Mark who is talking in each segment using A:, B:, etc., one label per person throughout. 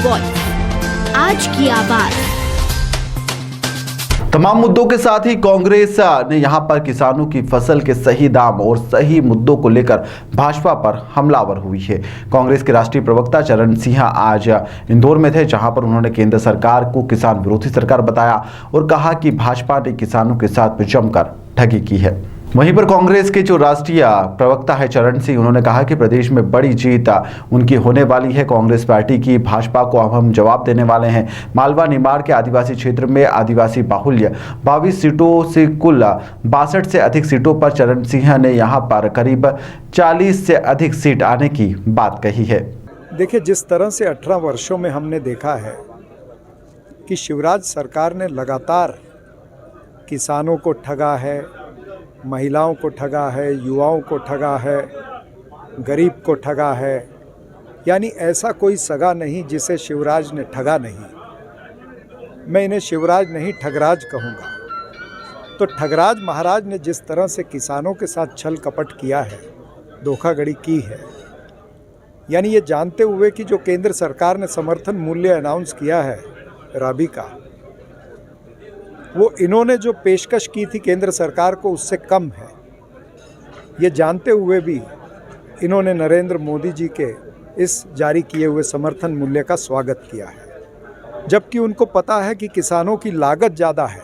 A: Voice, आज की आवाज।
B: तमाम मुद्दों के साथ ही कांग्रेस ने यहां पर किसानों की फसल के सही दाम और सही मुद्दों को लेकर भाजपा पर हमलावर हुई है। कांग्रेस के राष्ट्रीय प्रवक्ता चरण सिंह आज इंदौर में थे, जहां पर उन्होंने केंद्र सरकार को किसान विरोधी सरकार बताया और कहा कि भाजपा ने किसानों के साथ जमकर ठगी की है। वहीं पर कांग्रेस के जो राष्ट्रीय प्रवक्ता है चरण सिंह, उन्होंने कहा कि प्रदेश में बड़ी जीत उनकी होने वाली है। कांग्रेस पार्टी की भाजपा को अब हम जवाब देने वाले हैं। मालवा निमाड़ के आदिवासी क्षेत्र में आदिवासी बाहुल्य 22 सीटों से कुल 62 से अधिक सीटों पर चरण सिंह ने यहां पर करीब 40 से अधिक सीट आने की बात कही है।
C: देखिए, जिस तरह से 18 वर्षों में हमने देखा है कि शिवराज सरकार ने लगातार किसानों को ठगा है, महिलाओं को ठगा है, युवाओं को ठगा है, गरीब को ठगा है, यानी ऐसा कोई सगा नहीं जिसे शिवराज ने ठगा नहीं। मैं इन्हें शिवराज नहीं ठगराज कहूँगा। तो ठगराज महाराज ने जिस तरह से किसानों के साथ छल कपट किया है, धोखाधड़ी की है, यानी ये जानते हुए कि जो केंद्र सरकार ने समर्थन मूल्य अनाउंस किया है राबी का, वो इन्होंने जो पेशकश की थी केंद्र सरकार को उससे कम है। ये जानते हुए भी इन्होंने नरेंद्र मोदी जी के इस जारी किए हुए समर्थन मूल्य का स्वागत किया है, जबकि उनको पता है कि किसानों की लागत ज़्यादा है।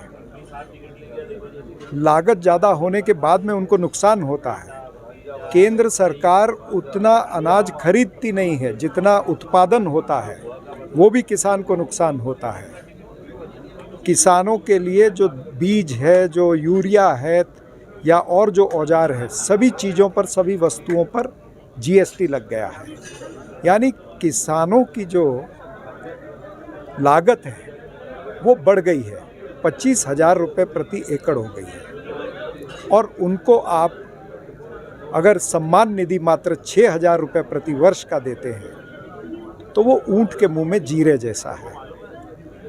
C: लागत ज़्यादा होने के बाद में उनको नुकसान होता है। केंद्र सरकार उतना अनाज खरीदती नहीं है जितना उत्पादन होता है, वो भी किसान को नुकसान होता है। किसानों के लिए जो बीज है, जो यूरिया है या और जो औजार है, सभी चीज़ों पर, सभी वस्तुओं पर जीएसटी लग गया है। यानी किसानों की जो लागत है वो बढ़ गई है, 25,000 रुपये प्रति एकड़ हो गई है। और उनको आप अगर सम्मान निधि मात्र 6,000 रुपये प्रति वर्ष का देते हैं तो वो ऊंट के मुंह में जीरे जैसा है।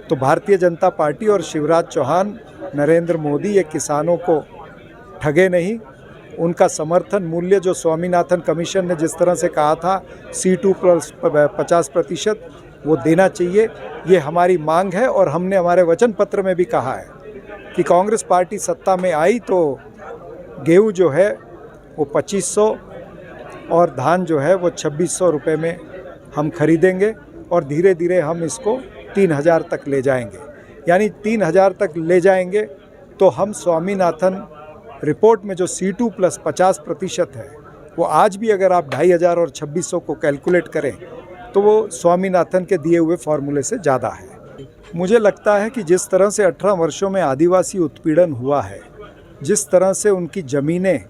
C: तो भारतीय जनता पार्टी और शिवराज चौहान, नरेंद्र मोदी ये किसानों को ठगे नहीं। उनका समर्थन मूल्य जो स्वामीनाथन कमीशन ने जिस तरह से कहा था C2 प्लस 50%, वो देना चाहिए। ये हमारी मांग है और हमने हमारे वचन पत्र में भी कहा है कि कांग्रेस पार्टी सत्ता में आई तो गेहूँ जो है वो 2500 और धान जो है वो 2600 रुपये में हम खरीदेंगे और धीरे धीरे हम इसको 3,000 तक ले जाएंगे। यानी 3,000 तक ले जाएंगे तो हम स्वामीनाथन रिपोर्ट में जो C2 प्लस 50% है, वो आज भी अगर आप 2,500 और 2600 को कैलकुलेट करें तो वो स्वामीनाथन के दिए हुए फॉर्मूले से ज़्यादा है। मुझे लगता है कि जिस तरह से 18 वर्षों में आदिवासी उत्पीड़न हुआ है, जिस तरह से उनकी ज़मीनें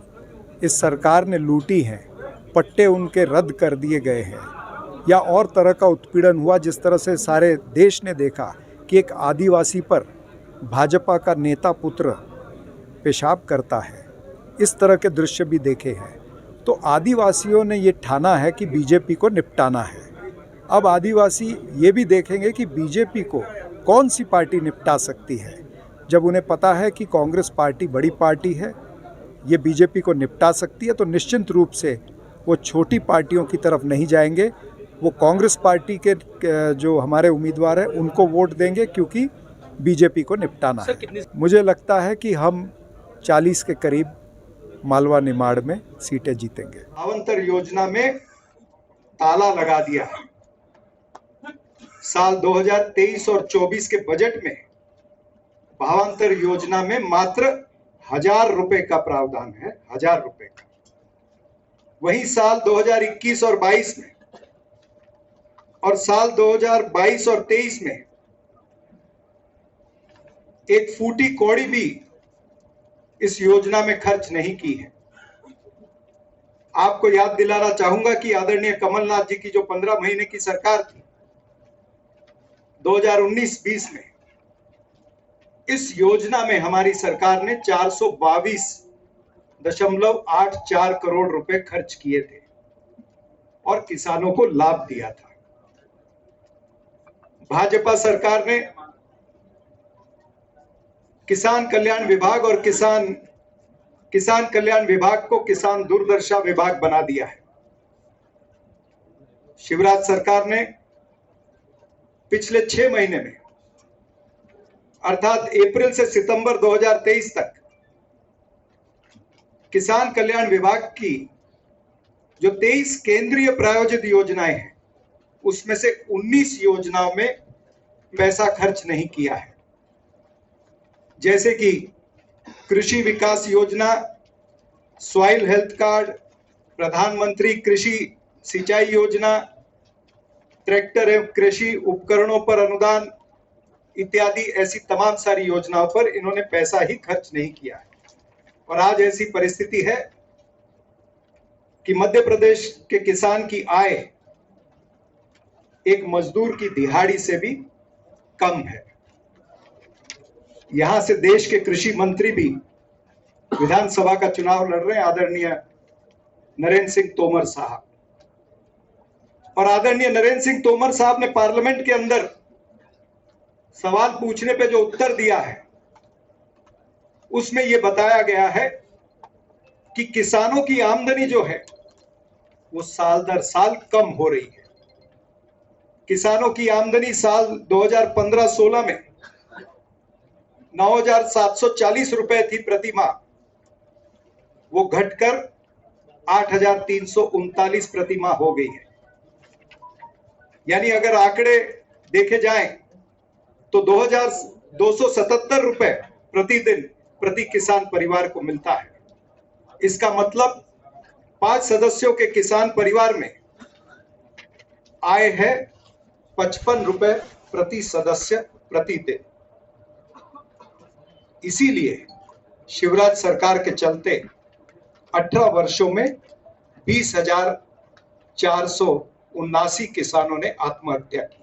C: इस सरकार ने लूटी हैं, पट्टे उनके रद्द कर दिए गए हैं, या और तरह का उत्पीड़न हुआ, जिस तरह से सारे देश ने देखा कि एक आदिवासी पर भाजपा का नेता पुत्र पेशाब करता है, इस तरह के दृश्य भी देखे हैं। तो आदिवासियों ने ये ठाना है कि बीजेपी को निपटाना है। अब आदिवासी ये भी देखेंगे कि बीजेपी को कौन सी पार्टी निपटा सकती है। जब उन्हें पता है कि कांग्रेस पार्टी बड़ी पार्टी है, ये बीजेपी को निपटा सकती है, तो निश्चित रूप से वो छोटी पार्टियों की तरफ नहीं जाएंगे। वो कांग्रेस पार्टी के जो हमारे उम्मीदवार हैं उनको वोट देंगे, क्योंकि बीजेपी को निपटाना है। मुझे लगता है कि हम 40 के करीब मालवा निमाड़ में सीटें जीतेंगे।
D: भावांतर योजना में ताला लगा दिया है। साल 2023 और 24 के बजट में भावांतर योजना में मात्र 1,000 रुपए का प्रावधान है, 1,000 रुपए का। वहीं साल 2021 और 22 में और साल 2022 और 23 में एक फूटी कौड़ी भी इस योजना में खर्च नहीं की है। आपको याद दिलाना चाहूंगा कि आदरणीय कमलनाथ जी की जो 15 महीने की सरकार थी 2019-20 में, इस योजना में हमारी सरकार ने 422.84 करोड़ रुपए खर्च किए थे और किसानों को लाभ दिया था। भाजपा सरकार ने किसान कल्याण विभाग और किसान कल्याण विभाग को किसान दूरदर्शा विभाग बना दिया है। शिवराज सरकार ने पिछले 6 महीने में अर्थात अप्रैल से सितंबर 2023 तक किसान कल्याण विभाग की जो 23 केंद्रीय प्रायोजित योजनाएं हैं उसमें से 19 योजनाओं में पैसा खर्च नहीं किया है, जैसे कि कृषि विकास योजना, सॉइल हेल्थ कार्ड, प्रधानमंत्री कृषि सिंचाई योजना, ट्रैक्टर एवं कृषि उपकरणों पर अनुदान इत्यादि ऐसी तमाम सारी योजनाओं पर इन्होंने पैसा ही खर्च नहीं किया है। और आज ऐसी परिस्थिति है कि मध्य प्रदेश के किसान की आय एक मजदूर की दिहाड़ी से भी कम है। यहां से देश के कृषि मंत्री भी विधानसभा का चुनाव लड़ रहे हैं, आदरणीय नरेंद्र सिंह तोमर साहब। और आदरणीय नरेंद्र सिंह तोमर साहब ने पार्लियामेंट के अंदर सवाल पूछने पे जो उत्तर दिया है उसमें यह बताया गया है कि किसानों की आमदनी जो है वो साल दर साल कम हो रही है। किसानों की आमदनी साल 2015-16 में 9,740 रुपए थी प्रति माह, वो घटकर 8,339 प्रति माह हो गई है। यानी अगर आंकड़े देखे जाएं तो 2,277 रुपए प्रतिदिन प्रति किसान परिवार को मिलता है। इसका मतलब 5 सदस्यों के किसान परिवार में आय है 55 रुपए प्रति सदस्य प्रतिदिन। इसीलिए शिवराज सरकार के चलते 18 वर्षों में 20,479 किसानों ने आत्महत्या की।